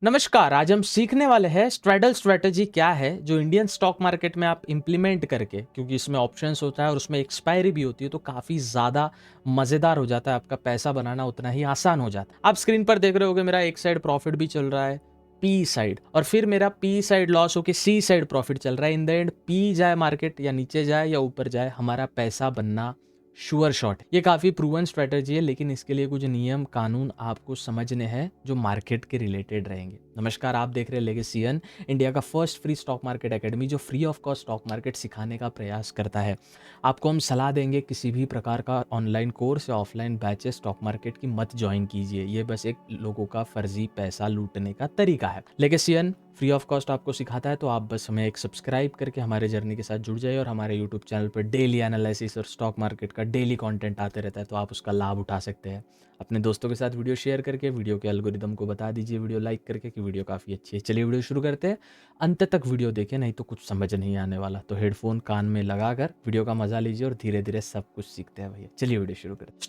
नमस्कार। आज हम सीखने वाले हैं स्ट्रैडल स्ट्रेटजी क्या है जो इंडियन स्टॉक मार्केट में आप इंप्लीमेंट करके, क्योंकि इसमें ऑप्शंस होता है और उसमें एक्सपायरी भी होती है, तो काफ़ी ज़्यादा मज़ेदार हो जाता है। आपका पैसा बनाना उतना ही आसान हो जाता है। आप स्क्रीन पर देख रहे होगे मेरा एक साइड प्रॉफिट भी चल रहा है, पी साइड, और फिर मेरा पी साइड लॉस होकर सी साइड प्रॉफिट चल रहा है। इन द एंड पी जाए मार्केट या नीचे जाए या ऊपर जाए, हमारा पैसा बनना श्योर शॉट। ये काफ़ी प्रूवन स्ट्रेटजी है, लेकिन इसके लिए कुछ नियम कानून आपको समझने हैं जो मार्केट के रिलेटेड रहेंगे। नमस्कार, आप देख रहे हैं लेगेसीएन, इंडिया का first free stock market academy जो free of cost stock market सिखाने का प्रयास करता है। आपको हम सलाह देंगे किसी भी प्रकार का ऑनलाइन कोर्स या ऑफलाइन बैचेस स्टॉक मार्केट की मत ज्वाइन कीजिए। ये बस एक लोगों का फर्जी पैसा लूटने का तरीका है। लेगेसीएन फ्री ऑफ कॉस्ट आपको सिखाता है, तो आप बस हमें एक सब्सक्राइब करके हमारे जर्नी के साथ जुड़ जाइए। और हमारे यूट्यूब चैनल पर डेली एनालिसिस और स्टॉक मार्केट का डेली कंटेंट आते रहता है, तो आप उसका लाभ उठा सकते हैं। अपने दोस्तों के साथ वीडियो शेयर करके वीडियो के एल्गोरिदम को बता दीजिए, वीडियो लाइक करके कि वीडियो काफ़ी अच्छी है। चलिए वीडियो शुरू करते हैं। अंत तक वीडियो देखें, नहीं तो कुछ समझ नहीं आने वाला। तो हेडफोन कान में लगाकर वीडियो का मजा लीजिए और धीरे धीरे सब कुछ सीखते हैं भैया। चलिए वीडियो शुरू करते हैं।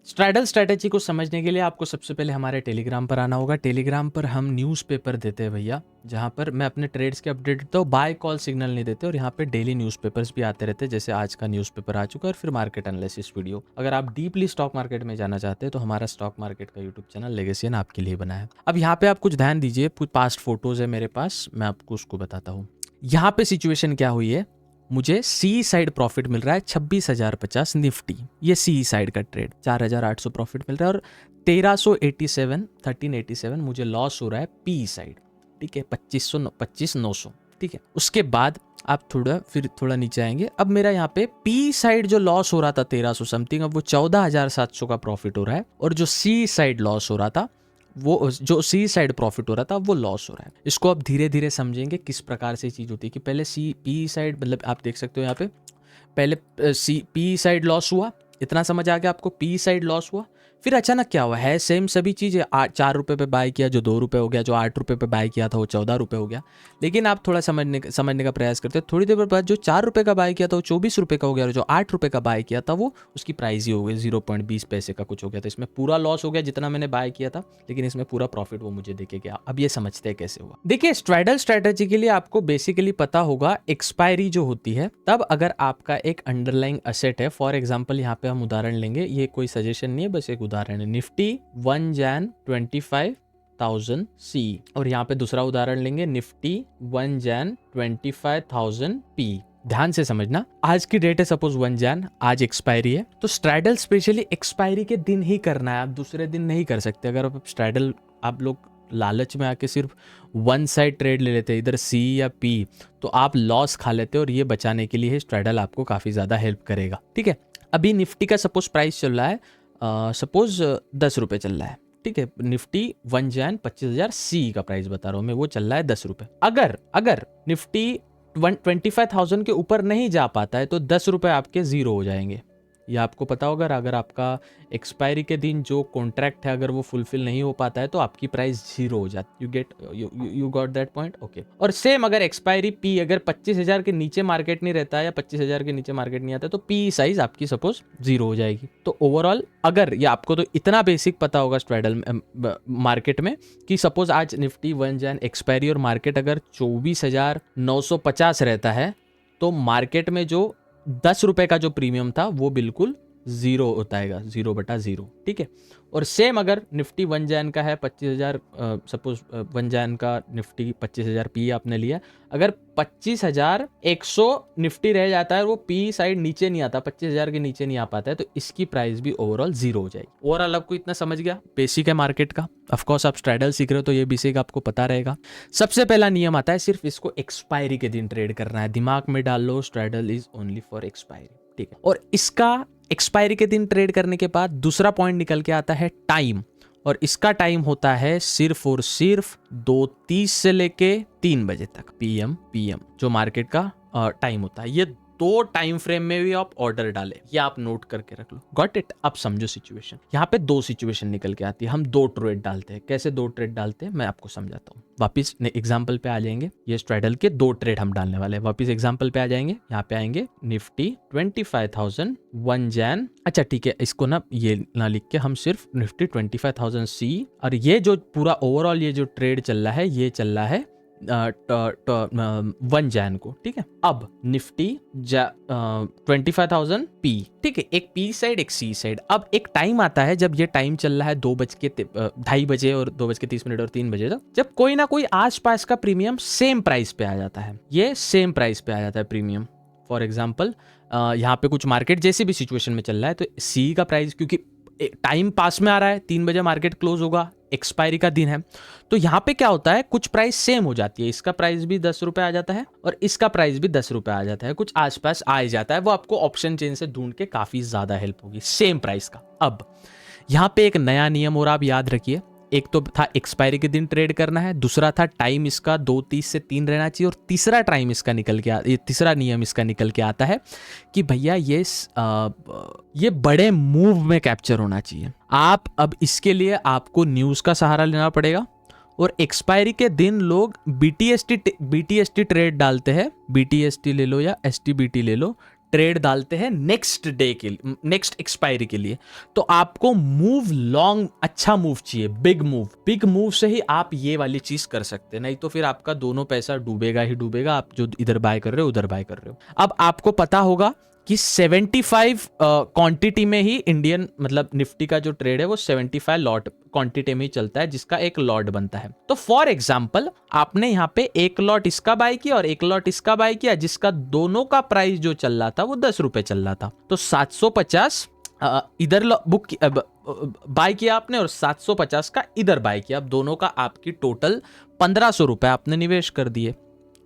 स्ट्रैडल स्ट्रैटेजी को समझने के लिए आपको सबसे पहले हमारे टेलीग्राम पर आना होगा। टेलीग्राम पर हम न्यूज़पेपर देते हैं भैया, जहाँ पर मैं अपने ट्रेड्स के अपडेट देता हूँ, बाय कॉल सिग्नल नहीं देते। और यहाँ पे डेली न्यूज़पेपर्स भी आते रहते हैं, जैसे आज का न्यूज़पेपर आ चुका है, और फिर मार्केट एनालिसिस वीडियो। अगर आप डीपली स्टॉक मार्केट में जाना चाहते हैं तो हमारा स्टॉक मार्केट का यूट्यूब चैनल लेगेसीएन आपके लिए बना है। अब यहाँ पे आप कुछ ध्यान दीजिए, कुछ पास्ट फोटोज है मेरे पास, मैं आपको उसको बताता हूँ। यहाँ पे सिचुएशन क्या हुई है, मुझे सी साइड प्रॉफिट मिल रहा है 26,050 निफ्टी, ये सी साइड का ट्रेड 4,800 प्रॉफिट मिल रहा है। और 1387 मुझे लॉस हो रहा है पी साइड, ठीक है, 25,900, ठीक है। उसके बाद आप फिर थोड़ा नीचे आएंगे। अब मेरा यहाँ पे पी साइड जो लॉस हो रहा था 1300 समथिंग, अब वो 14,700 का प्रॉफिट हो रहा है। और जो सी साइड लॉस हो रहा था, वो जो सी साइड प्रॉफिट हो रहा था वो लॉस हो रहा है। इसको आप धीरे धीरे समझेंगे किस प्रकार से चीज़ होती है कि पहले सी पी साइड, मतलब आप देख सकते हो यहाँ पे पहले सी पी साइड लॉस हुआ, इतना समझ आ गया आपको, पी साइड लॉस हुआ। फिर अचानक क्या हुआ है, सेम सभी चीज़ें 4 रुपये पे बाय किया, जो 2 रुपये हो गया, जो 8 रुपये पे बाय किया था वो 14 रुपये हो गया। लेकिन आप थोड़ा समझने का प्रयास करते हैं, थोड़ी देर बाद जो 4 रुपये का बाय किया था वो 24 रुपये का हो गया, और जो 8 रुपये का बाय किया था वो उसकी प्राइस ही हो गई 0.20 पैसे का कुछ हो गया था। इसमें पूरा लॉस हो गया जितना मैंने बाय किया था, लेकिन इसमें पूरा प्रॉफिट वो मुझे देके गया। अब ये समझते हैं कैसे हुआ। देखिए, स्ट्रैडल स्ट्रैटेजी के लिए आपको बेसिकली पता होगा एक्सपायरी जो होती है, तब अगर आपका एक अंडरलाइंग असेट है, फॉर एग्जांपल यहाँ पे हम उदाहरण लेंगे, ये कोई सजेशन नहीं है, बस एक उदाहरण है, निफ्टी 1 जैन 25,000 सी। और यहाँ पे दूसरा उदाहरण लेंगे, निफ्टी 1 जैन 25,000 पी। ध्यान से समझना, आज की डेट है सपोज 1 जैन, आज एक्सपायरी है, तो स्ट्रैडल स्पेशली एक्सपायरी के दिन ही करना है, आप दूसरे दिन नहीं कर सकते। अगर आप स्ट्रैडल, आप लोग लालच में आके सिर्फ वन साइड ट्रेड ले लेते हैं, इधर सी या पी, तो आप लॉस खा लेते हो। और ये बचाने के लिए स्ट्रैडल आपको काफ़ी ज़्यादा हेल्प करेगा, ठीक है। अभी निफ्टी का सपोज प्राइस चल रहा है, सपोज 10 रुपये चल रहा है, ठीक है। निफ्टी 1 जैन 25,000 सी का प्राइस बता रहा हूँ मैं, वो चल रहा है 10 रुपये। अगर निफ्टी 25,000 के ऊपर नहीं जा पाता है तो 10 रुपये आपके ज़ीरो हो जाएंगे। ये आपको पता होगा, अगर आपका एक्सपायरी के दिन जो कॉन्ट्रैक्ट है अगर वो फुलफिल नहीं हो पाता है तो आपकी प्राइस जीरो हो जाती। You got that point, okay. और सेम अगर एक्सपायरी पी अगर 25,000 के नीचे मार्केट नहीं रहता है या 25,000 के नीचे मार्केट नहीं आता तो पी साइज आपकी सपोज जीरो हो जाएगी। तो ओवरऑल अगर ये आपको तो इतना बेसिक पता होगा स्ट्रैडल मार्केट में कि सपोज आज निफ्टी 1 जैन एक्सपायरी और मार्केट अगर 24,950 रहता है तो मार्केट में जो 10 रुपये का जो प्रीमियम था वो बिल्कुल जीरो होता है, 0/0, ठीक है। और सेम अगर निफ्टी 1 जैन का है 25,000, सपोज 1 जैन का निफ्टी 25,000 पी आपने लिया, अगर 25,100 निफ्टी रह जाता है और वो पी साइड नीचे नहीं आता, 25,000 के नीचे नहीं आ पाता है, तो इसकी प्राइस भी ओवरऑल जीरो हो जाएगी। ओवरऑल आपको इतना समझ गया, बेसिक है मार्केट का। ऑफकोर्स आप स्ट्रैडल सीख रहे हो तो ये बेसिक आपको पता रहेगा। सबसे पहला नियम आता है, सिर्फ इसको एक्सपायरी के दिन ट्रेड करना है, दिमाग में डाल लो, straddle is only for expiry, ठीक है। और इसका एक्सपायरी के दिन ट्रेड करने के बाद दूसरा पॉइंट निकल के आता है टाइम, और इसका टाइम होता है सिर्फ और सिर्फ 2:30 से लेके 3 बजे तक, पीएम जो मार्केट का टाइम होता है। ये दो टाइम फ्रेम में भी आप ऑर्डर डाले, ये आप नोट करके रख लो। Got it? अब समझो सिचुएशन। यहाँ पे दो सिचुएशन निकल के आती है, हम दो ट्रेड डालते हैं। कैसे दो ट्रेड डालते हैं मैं आपको समझाता हूँ। वापिस एग्जाम्पल पे आ जाएंगे, ये स्ट्रैडल के दो ट्रेड हम डालने वाले हैं। वापिस एग्जाम्पल पे आ जाएंगे, यहाँ पे आएंगे निफ्टी 25,000 1 जैन। अच्छा ठीक है, इसको ना ये ना लिख के हम सिर्फ निफ्टी 25,000 सी, और ये जो पूरा ओवरऑल ये जो ट्रेड चल रहा है ये चल रहा है 1 जैन को। ठीक है, अब निफ्टी 25,000 पी। ठीक है, एक पी साइड एक सी साइड। अब एक टाइम आता है जब ये टाइम चल रहा है 2:02 बजे और 2:30 और 3 बजे तक, जब कोई ना कोई आसपास का प्रीमियम सेम प्राइस पे आ जाता है। ये सेम प्राइस पे आ जाता है प्रीमियम। फॉर एग्जाम्पल यहाँ पे कुछ मार्केट जैसे भी सिचुएशन में चल रहा है तो सी का प्राइस, क्योंकि टाइम पास में आ रहा है, 3 बजे मार्केट क्लोज होगा, एक्सपायरी का दिन है, तो यहाँ पे क्या होता है कुछ प्राइस सेम हो जाती है। इसका प्राइस भी 10 रुपए आ जाता है और इसका प्राइस भी 10 रुपए आ जाता है, कुछ आसपास आ ही जाता है। वो आपको ऑप्शन चेन से ढूंढ के काफी ज्यादा हेल्प होगी सेम प्राइस का। अब यहाँ पे एक नया नियम और आप याद रखिए, एक तो था एक्सपायरी के दिन ट्रेड करना है, दूसरा था टाइम इसका 2:30 से 3 रहना चाहिए, और तीसरा टाइम इसका तीसरा नियम इसका निकल के आता है कि भैया ये बड़े मूव में कैप्चर होना चाहिए। आप अब इसके लिए आपको न्यूज़ का सहारा लेना पड़ेगा, और एक्सपायरी के दिन लोग बीटीएसटी ट्रेड डालते हैं। बीटीएसटी ले लो या एसटीबीटी ले लो, ट्रेड डालते हैं नेक्स्ट डे के लिए, नेक्स्ट एक्सपायरी के लिए। तो आपको मूव लॉन्ग, अच्छा मूव चाहिए, बिग मूव से ही आप ये वाली चीज कर सकते हैं, नहीं तो फिर आपका दोनों पैसा डूबेगा ही डूबेगा। आप जो इधर बाय कर रहे हो उधर बाय कर रहे हो। अब आपको पता होगा कि 75 क्वांटिटी में ही इंडियन मतलब निफ्टी का जो ट्रेड है वो 75 लॉट क्वांटिटी में ही चलता है, जिसका एक लॉट बनता है। तो फॉर एग्जांपल आपने यहाँ पे एक लॉट इसका बाय किया और एक लॉट इसका बाय किया, जिसका दोनों का प्राइस जो चल रहा था वो 10 रुपए चल रहा था। तो 750 इधर बुक बाय किया आपने और 750 का इधर बाय किया। अब दोनों का आपकी टोटल 1500 रुपए आपने निवेश कर दिए।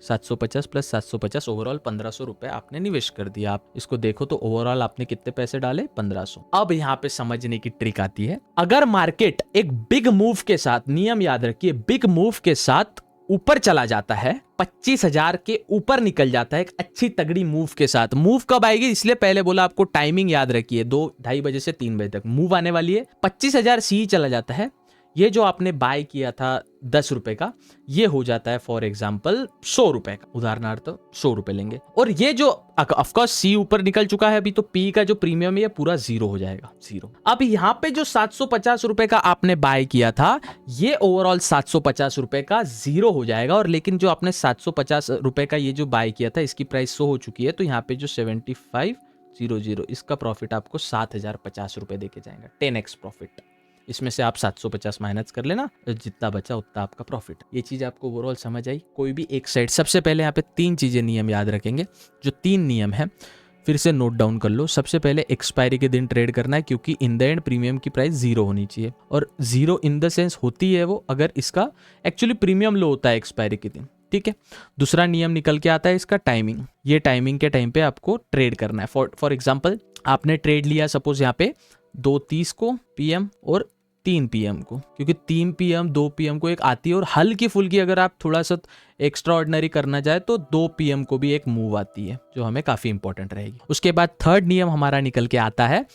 750 प्लस 750 ओवरऑल 1500 रुपए आपने निवेश कर दिया। आप इसको देखो तो ओवरऑल आपने कितने पैसे डाले? 1500। अब यहाँ पे समझने की ट्रिक आती है, अगर मार्केट एक बिग मूव के साथ, नियम याद रखिए, बिग मूव के साथ ऊपर चला जाता है, 25,000 के ऊपर निकल जाता है एक अच्छी तगड़ी मूव के साथ। मूव कब आएगी इसलिए पहले बोला आपको, टाइमिंग याद रखिए, 2-2:30 बजे से 3 बजे तक मूव आने वाली है। 25,000 सी चला जाता है, ये जो आपने बाय किया था 10 रुपए का, ये हो जाता है फॉर एग्जाम्पल 100 रुपए का, उदाहरणार्थ 100 रुपए लेंगे। और ये जो ऑफकोर्स सी ऊपर निकल चुका है अभी, तो पी का जो प्रीमियम है पूरा 0 हो जाएगा, 0। अब यहाँ पे जो 750 रुपए का आपने बाय किया था, ये ओवरऑल 750 रुपए का 0 हो जाएगा। और लेकिन जो आपने 750 रुपए का ये जो बाय किया था, इसकी प्राइस 100 हो चुकी है, तो यहाँ पे जो 7500 इसका प्रॉफिट आपको 7,050 रुपए देके जाएगा, 10x प्रॉफिट। इसमें से आप 750 माइनस कर लेना, जितना बचा उतना आपका प्रॉफिट। ये चीज आपको ओवरऑल समझ आई? कोई भी एक साइड, सबसे पहले यहाँ पे 3 चीजें नियम याद रखेंगे। जो 3 नियम है फिर से नोट डाउन कर लो। सबसे पहले एक्सपायरी के दिन ट्रेड करना है, क्योंकि इन द एंड प्रीमियम की प्राइस 0 होनी चाहिए, और 0 इन द सेंस होती है वो अगर इसका एक्चुअली प्रीमियम लो होता है एक्सपायरी के दिन। ठीक है, दूसरा नियम निकल के आता है इसका टाइमिंग। ये टाइमिंग के टाइम पे आपको ट्रेड करना है। फॉर एग्जाम्पल आपने ट्रेड लिया सपोज यहाँ पे 2:30 को PM और 3 PM को, क्योंकि 3 PM 2 PM को एक आती है, और हल्की फुल्की अगर आप थोड़ा सा एक्स्ट्रा ऑर्डिनरी करना चाहे तो 2 PM को भी एक मूव आती है, जो हमें काफी इंपॉर्टेंट रहेगी। उसके बाद थर्ड नियम हमारा निकल के आता है,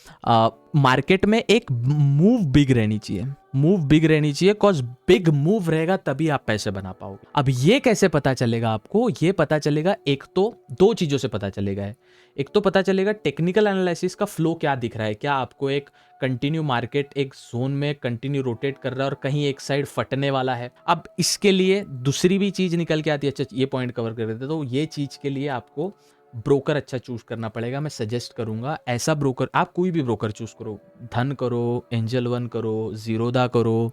मार्केट में एक मूव बिग रहनी चाहिए। मूव बिग रहनी चाहिए, कॉज बिग मूव रहेगा तभी आप पैसे बना पाओगे। अब ये कैसे पता चलेगा आपको? ये पता चलेगा, एक तो 2 चीजों से पता चलेगा। एक तो पता चलेगा टेक्निकल एनालिसिस का फ्लो क्या दिख रहा है, क्या आपको एक कंटिन्यू मार्केट एक जोन में कंटिन्यू रोटेट कर रहा है और कहीं एक साइड फटने वाला है। अब इसके लिए दूसरी भी चीज निकल के आती है। अच्छा, ये पॉइंट कवर कर देते, तो ये चीज के लिए आपको ब्रोकर अच्छा चूज करना पड़ेगा। मैं सजेस्ट करूंगा ऐसा ब्रोकर, आप कोई भी ब्रोकर चूज करो, धन करो, एंजल वन करो, जीरोदा करो,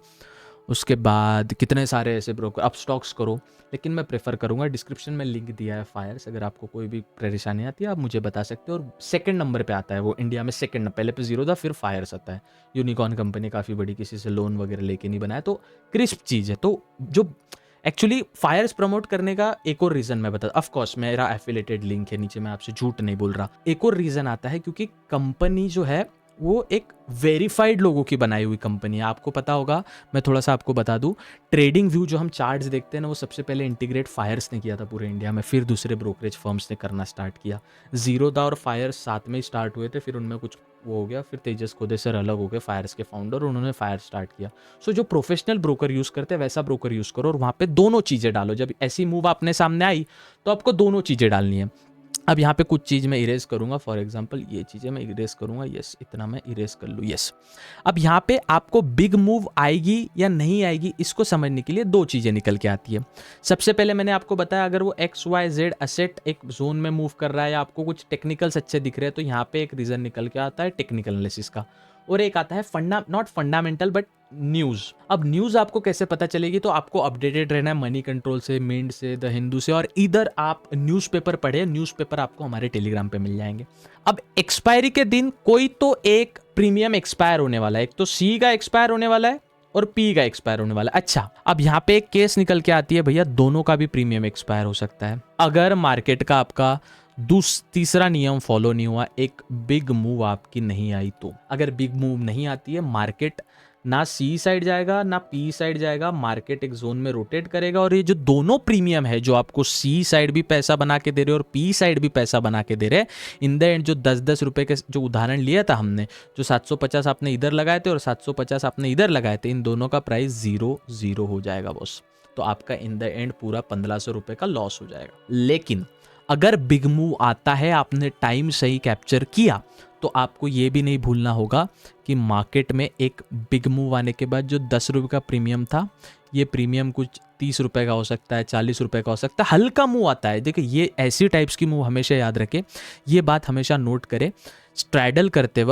उसके बाद कितने सारे ऐसे ब्रोकर, अपस्टॉक्स करो, लेकिन मैं प्रेफर करूंगा, डिस्क्रिप्शन में लिंक दिया है फायर्स। अगर आपको कोई भी परेशानी आती है आप मुझे बता सकते हो। और सेकंड नंबर पे आता है वो इंडिया में, सेकंड, पहले पे जीरोदा फिर फायर्स आता है। यूनिकॉर्न कंपनी काफ़ी बड़ी, किसी से लोन वगैरह लेके नहीं बनाया, तो क्रिस्प चीज़ है। तो जो एक्चुअली फायर्स प्रमोट करने का एक और रीजन मैं बता, ऑफ कोर्स मेरा एफिलेटेड लिंक है नीचे, मैं आपसे झूठ नहीं बोल रहा। एक और रीजन आता है क्योंकि कंपनी जो है वो एक वेरीफाइड लोगों की बनाई हुई कंपनी है। आपको पता होगा, मैं थोड़ा सा आपको बता दूं, ट्रेडिंग व्यू जो हम चार्ट्स देखते हैं ना, वो सबसे पहले इंटीग्रेट फायर्स ने किया था पूरे इंडिया में, फिर दूसरे ब्रोकरेज फर्म्स ने करना स्टार्ट किया। जीरोधा और फायर्स साथ में ही स्टार्ट हुए थे, फिर उनमें कुछ वो हो गया, फिर तेजस खोदे सर अलग हो गए फायर्स के फाउंडर, उन्होंने फायर स्टार्ट किया। सो जो प्रोफेशनल ब्रोकर यूज़ करते हैं वैसा ब्रोकर यूज़ करो, और वहाँ पे दोनों चीज़ें डालो। जब ऐसी मूव अपने सामने आई तो आपको दोनों चीज़ें डालनी है। अब यहाँ पे कुछ चीज़ मैं इरेज करूँगा, फॉर एग्जांपल ये चीज़ें मैं इरेज करूँगा, यस इतना मैं इरेज कर लूँ, यस। अब यहाँ पे आपको बिग मूव आएगी या नहीं आएगी इसको समझने के लिए दो चीज़ें निकल के आती है। सबसे पहले मैंने आपको बताया, अगर वो XYZ असेट एक जोन में मूव कर रहा है या आपको कुछ टेक्निकल्स अच्छे दिख रहे हैं, तो यहाँ पे एक रीज़न निकल के आता है टेक्निकल एनालिसिस का, और एक आता है नॉट फंडामेंटल बट न्यूज़। अब न्यूज़ आपको कैसे पता चलेगी, तो आपको अपडेटेड रहना है मनी कंट्रोल से, मिंट से, द हिंदू से, और इधर आप न्यूज़पेपर पढ़े, न्यूज़पेपर आपको हमारे टेलीग्राम पे मिल जाएंगे। अब एक्सपायरी के दिन कोई तो एक प्रीमियम एक्सपायर होने वाला है, एक तो C का एक्सपायर होने वाला है और P का एक्सपायर होने वाला है। अच्छा, अब यहाँ पे एक केस निकल के आती है, भैया दोनों का भी प्रीमियम एक्सपायर हो सकता है अगर मार्केट का आपका तीसरा नियम फॉलो नहीं हुआ, एक बिग मूव आपकी नहीं आई तो। अगर बिग मूव नहीं आती है, मार्केट ना C साइड जाएगा ना P साइड जाएगा, मार्केट एक जोन में रोटेट करेगा, और ये जो दोनों प्रीमियम है जो आपको C साइड भी पैसा बना के दे रहे और P साइड भी पैसा बना के दे रहे, इन द एंड जो 10-10 रुपए के जो उदाहरण लिया था हमने, जो 750 आपने इधर लगाए थे और 750 आपने इधर लगाए थे, इन दोनों का प्राइस 0-0 हो जाएगा बॉस। तो आपका इन द एंड पूरा 1500 रुपए का लॉस हो जाएगा। लेकिन अगर बिग मूव आता है, आपने टाइम सही कैप्चर किया, तो आपको ये भी नहीं भूलना होगा कि मार्केट में एक बिग मूव आने के बाद जो 10 रुपये का प्रीमियम था, ये प्रीमियम कुछ 30 रुपये का हो सकता है, 40 रुपये का हो सकता है, हल्का मूव आता है। देखिए ये ऐसी टाइप्स की मूव हमेशा याद रखें, ये बात हमेशा नोट करें। स्ट्रैडल करते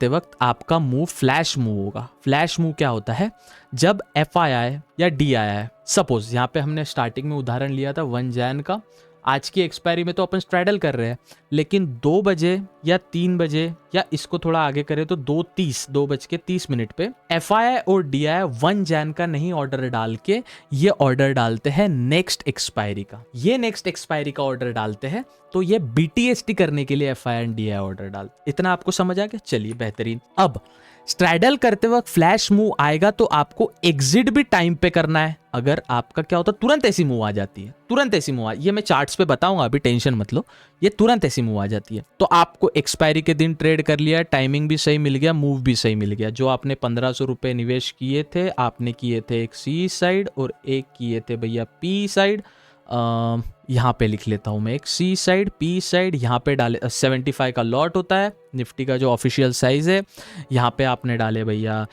वक्त आपका मूव फ्लैश मूव होगा। फ्लैश मूव क्या होता है, जब FII या DII, सपोज यहाँ पे हमने स्टार्टिंग में उदाहरण लिया था 1 जैन का, आज की एक्सपायरी में तो अपन स्ट्रैडल कर रहे हैं, लेकिन 2 बजे या 3 बजे या इसको थोड़ा आगे करें तो 2:30 पे FII और DII 1 जैन का नहीं ऑर्डर डाल के ये ऑर्डर डालते हैं नेक्स्ट एक्सपायरी का। ये नेक्स्ट एक्सपायरी का ऑर्डर डालते हैं, तो ये BTST करने के लिए FII एंड DII ऑर्डर डालते। इतना आपको समझ आ गया? चलिए बेहतरीन। अब स्ट्रैडल करते वक्त फ्लैश मूव आएगा तो आपको एग्जिट भी टाइम पे करना है। अगर आपका क्या होता है, तुरंत ऐसी मूव आ जाती है, तुरंत ऐसी मूव ये मैं चार्ट्स पे बताऊंगा, अभी टेंशन मत लो, ये तुरंत ऐसी मूव आ जाती है। तो आपको एक्सपायरी के दिन ट्रेड कर लिया, टाइमिंग भी सही मिल गया, मूव भी सही मिल गया। जो आपने 1500 रुपये निवेश किए थे, आपने किए थे एक C साइड और एक किए थे भैया P साइड। यहाँ पे लिख लेता हूँ मैं, एक C साइड P साइड, यहाँ पे डाले 75 का लॉट होता है, निफ्टी का जो ऑफिशियल साइज़ है। यहाँ पे आपने डाले भैया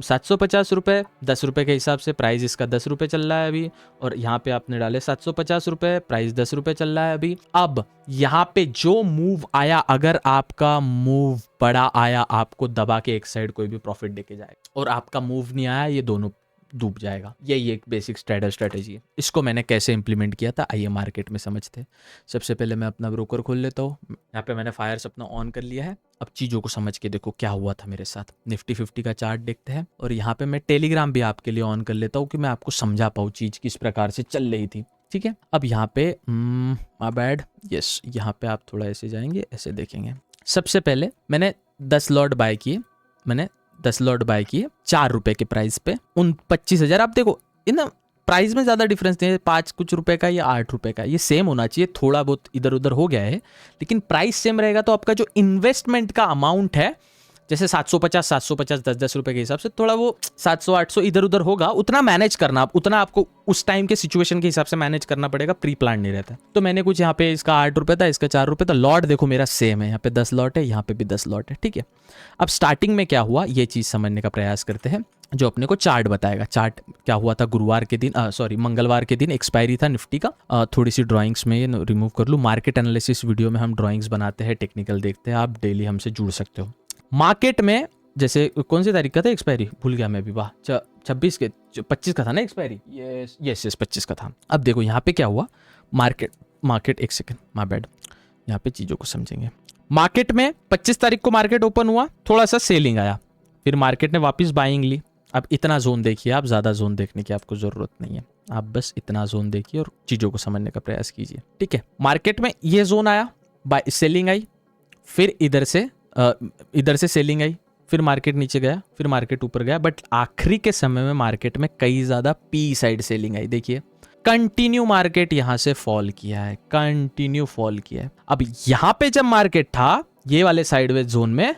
750 रुपये, 10 रुपये के हिसाब से, प्राइस इसका 10 रुपये चल रहा है अभी, और यहाँ पे आपने डाले 750 रुपये, प्राइस 10 रुपये चल रहा है अभी। अब यहाँ पे जो मूव आया, अगर आपका मूव बड़ा आया, आपको दबा के एक साइड कोई भी प्रॉफिट देके जाएगा, और आपका मूव नहीं आया, ये दोनों डूब जाएगा। यही एक बेसिक ट्रेडर स्ट्रेटेजी है। इसको मैंने कैसे इंप्लीमेंट किया था, आइए मार्केट में समझते हैं। सबसे पहले मैं अपना ब्रोकर खोल लेता हूँ। यहाँ पे मैंने फायर्स अपना ऑन कर लिया है। अब चीज़ों को समझ के देखो क्या हुआ था मेरे साथ। निफ्टी 50 का चार्ट देखते हैं, और यहाँ पे मैं टेलीग्राम भी आपके लिए ऑन कर लेता हूँ कि मैं आपको समझा पाऊँ चीज़ किस प्रकार से चल रही थी। ठीक है, अब यहाँ पे माय बैड, यस, यहाँ पे आप थोड़ा ऐसे जाएंगे, ऐसे देखेंगे। सबसे पहले मैंने 10 लॉट बाय किए, मैंने 10 लॉट बाय किए 4 रुपए के प्राइस पे, उन 25,000। आप देखो इन प्राइस में ज़्यादा डिफरेंस नहीं है, 5 कुछ रुपए का या 8 रुपए का, ये सेम होना चाहिए। थोड़ा बहुत इधर उधर हो गया है, लेकिन प्राइस सेम रहेगा तो आपका जो इन्वेस्टमेंट का अमाउंट है, जैसे 750 10-10 रुपए के हिसाब से, थोड़ा वो 700-800 इधर उधर होगा। उतना मैनेज करना, उतना आपको उस टाइम के सिचुएशन के हिसाब से मैनेज करना पड़ेगा, प्री प्लान नहीं रहता। तो मैंने कुछ यहाँ पे इसका 8 रुपये था, इसका 4 रुपये था। लॉट देखो मेरा सेम है, यहाँ पे 10 लॉट है, यहाँ पे भी 10 लॉट है। ठीक है, अब स्टार्टिंग में क्या हुआ ये चीज़ समझने का प्रयास करते हैं, जो अपने को चार्ट बताएगा। चार्ट क्या हुआ था, गुरुवार के दिन, मंगलवार के दिन एक्सपायरी था निफ्टी का। थोड़ी सी ड्राइंग्स में रिमूव कर लूँ। मार्केट एनालिसिस वीडियो में हम ड्राइंग्स बनाते हैं, टेक्निकल देखते हैं, आप डेली हमसे जुड़ सकते हो। मार्केट में जैसे कौन सी तारीख का था एक्सपायरी, भूल गया मैं भी, वाह, 25 का था ना एक्सपायरी, यस 25 का था। अब देखो यहाँ पे क्या हुआ, मार्केट एक सेकंड, माय बैड, यहाँ पे चीज़ों को समझेंगे। मार्केट में 25 तारीख को मार्केट ओपन हुआ, थोड़ा सा सेलिंग आया, फिर मार्केट ने वापस बाइंग ली। अब इतना जोन देखिए, आप ज़्यादा जोन देखने की आपको ज़रूरत नहीं है, आप बस इतना जोन देखिए और चीज़ों को समझने का प्रयास कीजिए। ठीक है, मार्केट में ये जोन आया, सेलिंग आई, फिर इधर से इधर से सेलिंग आई, फिर मार्केट नीचे गया, फिर मार्केट ऊपर गया, बट आखिरी के समय में मार्केट में कई ज़्यादा पी साइड सेलिंग आई। देखिए कंटिन्यू मार्केट यहाँ से फॉल किया है, कंटिन्यू फॉल किया है। अब यहाँ पे जब मार्केट था ये वाले साइडवेज जोन में,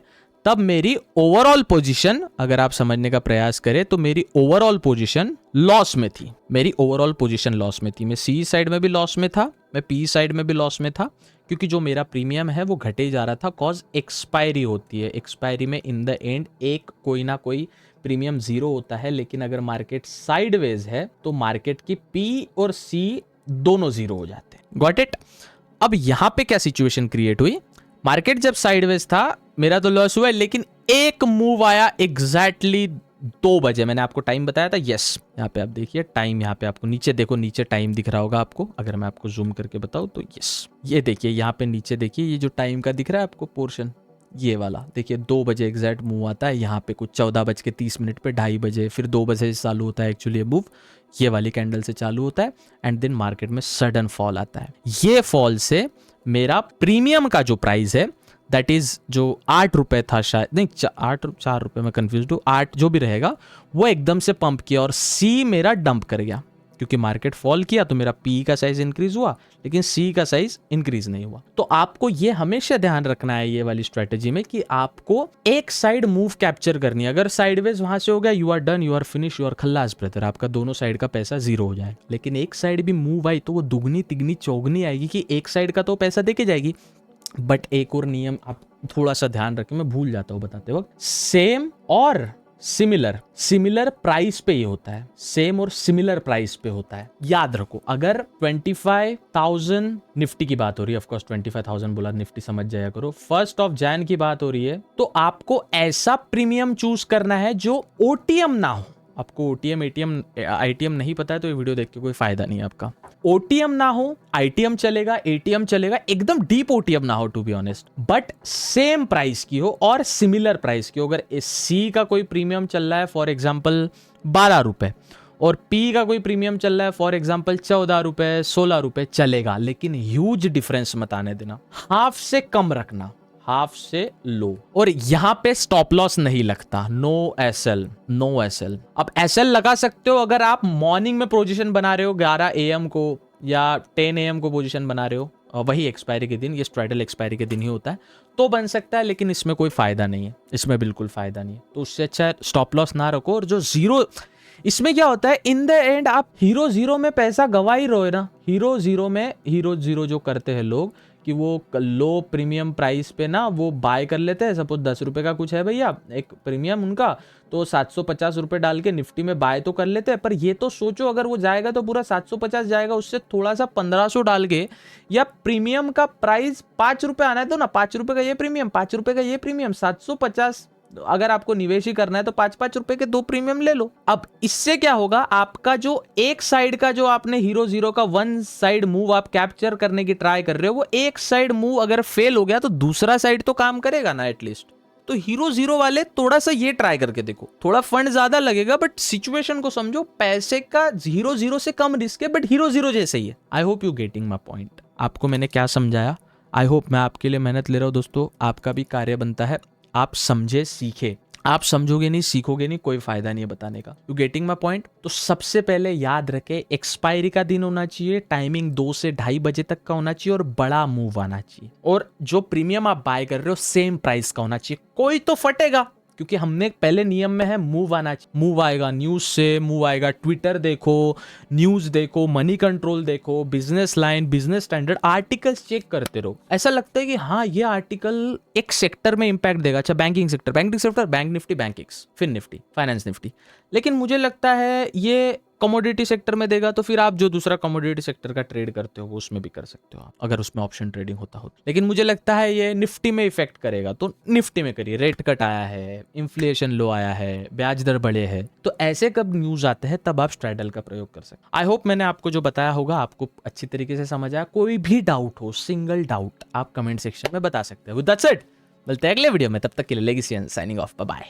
तब मेरी ओवरऑल पोजीशन अगर आप समझने का प्रयास करें तो मेरी ओवरऑल पोजीशन लॉस में थी, मेरी ओवरऑल पोजीशन लॉस में थी। मैं सी साइड में भी लॉस में था, मैं पी साइड में भी लॉस में था, क्योंकि जो मेरा प्रीमियम है वो घटे जा रहा था, कॉज एक्सपायरी होती है। एक्सपायरी में इन द एंड एक कोई ना कोई प्रीमियम जीरो होता है, लेकिन अगर मार्केट साइडवेज है तो मार्केट की पी और सी दोनों जीरो हो जाते हैं। Got it? अब यहां पे क्या सिचुएशन क्रिएट हुई, मार्केट जब साइडवेज था मेरा तो लॉस हुआ, लेकिन एक मूव आया एग्जैक्टली 2 बजे। मैंने आपको टाइम बताया था, यस यहाँ पे आप देखिए टाइम, यहाँ पे आपको नीचे देखो, नीचे टाइम दिख रहा होगा आपको, अगर मैं आपको जूम करके बताऊं तो यस ये देखिए यहाँ पे नीचे देखिए, ये जो टाइम का दिख रहा है आपको पोर्शन, ये वाला देखिए 2 बजे एग्जैक्ट मूव आता है। यहाँ पे कुछ 14:30 पे 2:30 बजे, फिर 2 बजे से चालू होता है एक्चुअली ये मूव, ये वाली कैंडल से चालू होता है, एंड देन मार्केट में सडन फॉल आता है। ये फॉल से मेरा प्रीमियम का जो प्राइस है दैट इज जो 8 रुपए था शायद, नहीं 4 रुपए, मैं कंफ्यूज हूँ, 8 जो भी रहेगा, वो एकदम से पंप किया और सी मेरा डंप कर गया, क्योंकि मार्केट फॉल किया तो मेरा पी का साइज इंक्रीज हुआ, लेकिन सी का साइज इंक्रीज नहीं हुआ। तो आपको ये हमेशा ध्यान रखना है ये वाली स्ट्रेटेजी में कि आपको एक साइड मूव कैप्चर करनी है। अगर साइडवेज वहां से हो गया, you are done, you are finish, you are खल्लास ब्रदर, आपका दोनों साइड का पैसा जीरो हो जाए। लेकिन एक साइड भी मूव आई तो वो दुगनी तिगनी चौगनी आएगी, कि एक साइड का तो पैसा देके जाएगी। बट एक और नियम आप थोड़ा सा ध्यान रखें, मैं भूल जाता हूँ बताते वक्त, सेम और सिमिलर प्राइस पे ही होता है, सेम और सिमिलर प्राइस पे होता है, याद रखो। अगर 25,000 निफ्टी की बात हो रही है, ऑफ कोर्स 25,000 बोला निफ्टी समझ जाया करो, 1 जनवरी की बात हो रही है, तो आपको ऐसा प्रीमियम चूज करना है जो ओटीएम ना हो। आपको ओटीएम एटीएम आईटीएम नहीं पता है तो ये वीडियो देख के कोई फायदा नहीं है आपका। ओटीएम ना हो, आईटीएम चलेगा, एटीएम चलेगा, एकदम डीप ओटीएम ना हो to be honest, but same price की हो और सिमिलर प्राइस की हो। अगर सी का कोई प्रीमियम चल रहा है फॉर एग्जांपल 12 रुपए और पी का कोई प्रीमियम चल रहा है फॉर एग्जांपल 14 रुपए, 16 रुपए, चलेगा, लेकिन ह्यूज डिफरेंस मत आने देना, हाफ से कम रखना, हाफ से लो। और यहां पे स्टॉप लॉस नहीं लगता, नो एसएल, नो एसएल। अब एसएल लगा सकते हो अगर आप मॉर्निंग में पोजीशन बना रहे हो 11 AM को या 10 AM को पोजीशन बना रहे हो, वही एक्सपायरी के दिन, ये स्ट्राइडल एक्सपायरी के दिन ही होता है, तो बन सकता है, लेकिन इसमें कोई फायदा नहीं है, इसमें बिल्कुल फायदा नहीं है। तो उससे अच्छा स्टॉप लॉस ना रखो। और जो जीरो, इसमें क्या होता है इन द एंड, आप हीरो जीरो में पैसा गवा ही रहो ना। हीरो जीरो जो करते हैं लोग कि वो लो प्रीमियम प्राइस पे ना वो बाय कर लेते हैं। सपोज 10 रुपए का कुछ है भैया एक प्रीमियम उनका, तो 750 रुपए डाल के निफ्टी में बाय तो कर लेते हैं, पर ये तो सोचो अगर वो जाएगा तो पूरा 750 जाएगा, उससे थोड़ा सा 1500 डाल के, या प्रीमियम का प्राइस 5 रुपए आना है तो ना 5 रुपए का ये प्रीमियम, 5 रुपए का ये प्रीमियम, 750 अगर आपको निवेश ही करना है तो 5-5 रुपए के 2 प्रीमियम ले लो। अब इससे क्या होगा, आपका जो एक साइड का जो आपने हीरो जीरो का 1 साइड मूव आप कैप्चर करने की ट्राई कर रहे हो, वो एक साइड मूव अगर फेल हो गया तो दूसरा साइड तो काम करेगा ना एटलीस्ट। तो हीरो जीरो वाले थोड़ा सा ये ट्राई करके देखो, थोड़ा फंड ज्यादा लगेगा बट सिचुएशन को समझो, पैसे का हीरो जीरो से कम रिस्क है बट हीरो जीरो जैसे ही है। I hope you getting my point. आपको मैंने क्या समझाया, आई होप, मैं आपके लिए मेहनत ले रहा हूं दोस्तों, आपका भी कार्य बनता है आप समझे सीखे। आप समझोगे नहीं, सीखोगे नहीं, कोई फायदा नहीं है बताने का। You getting my point. तो सबसे पहले याद रखे, एक्सपायरी का दिन होना चाहिए, टाइमिंग 2 से 2:30 बजे तक का होना चाहिए और बड़ा मूव आना चाहिए, और जो प्रीमियम आप बाय कर रहे हो सेम प्राइस का होना चाहिए। कोई तो फटेगा, क्योंकि हमने पहले नियम में है मूव आना चाहिए। मूव आएगा न्यूज से, मूव आएगा ट्विटर देखो, न्यूज देखो, मनी कंट्रोल देखो, business line, business standard, articles check करते रहो। ऐसा लगता है कि हाँ ये आर्टिकल एक सेक्टर में इंपैक्ट देगा, अच्छा banking sector, bank Nifty, bank x, फिर निफ्टी, फाइनेंस निफ्टी, लेकिन मुझे लगता है ये कमोडिटी सेक्टर में देगा, तो फिर आप जो दूसरा कमोडिटी सेक्टर का ट्रेड करते हो वो उसमें भी कर सकते हो आप, अगर उसमें ऑप्शन ट्रेडिंग होता हो। लेकिन मुझे लगता है ये निफ्टी में इफेक्ट करेगा, तो निफ्टी में करिए। रेट कट आया है, इन्फ्लेशन लो आया है, ब्याज दर बढ़े हैं, तो ऐसे कब न्यूज आते हैं तब आप स्ट्रैडल का प्रयोग कर सकते। आई होप मैंने आपको जो बताया होगा आपको अच्छी तरीके से समझ आया। कोई भी डाउट हो, सिंगल डाउट, आप कमेंट सेक्शन में बता सकते हो। दैट्स इट, मिलते हैं अगले वीडियो में, तब तक के लिए legacy signing off, bye bye.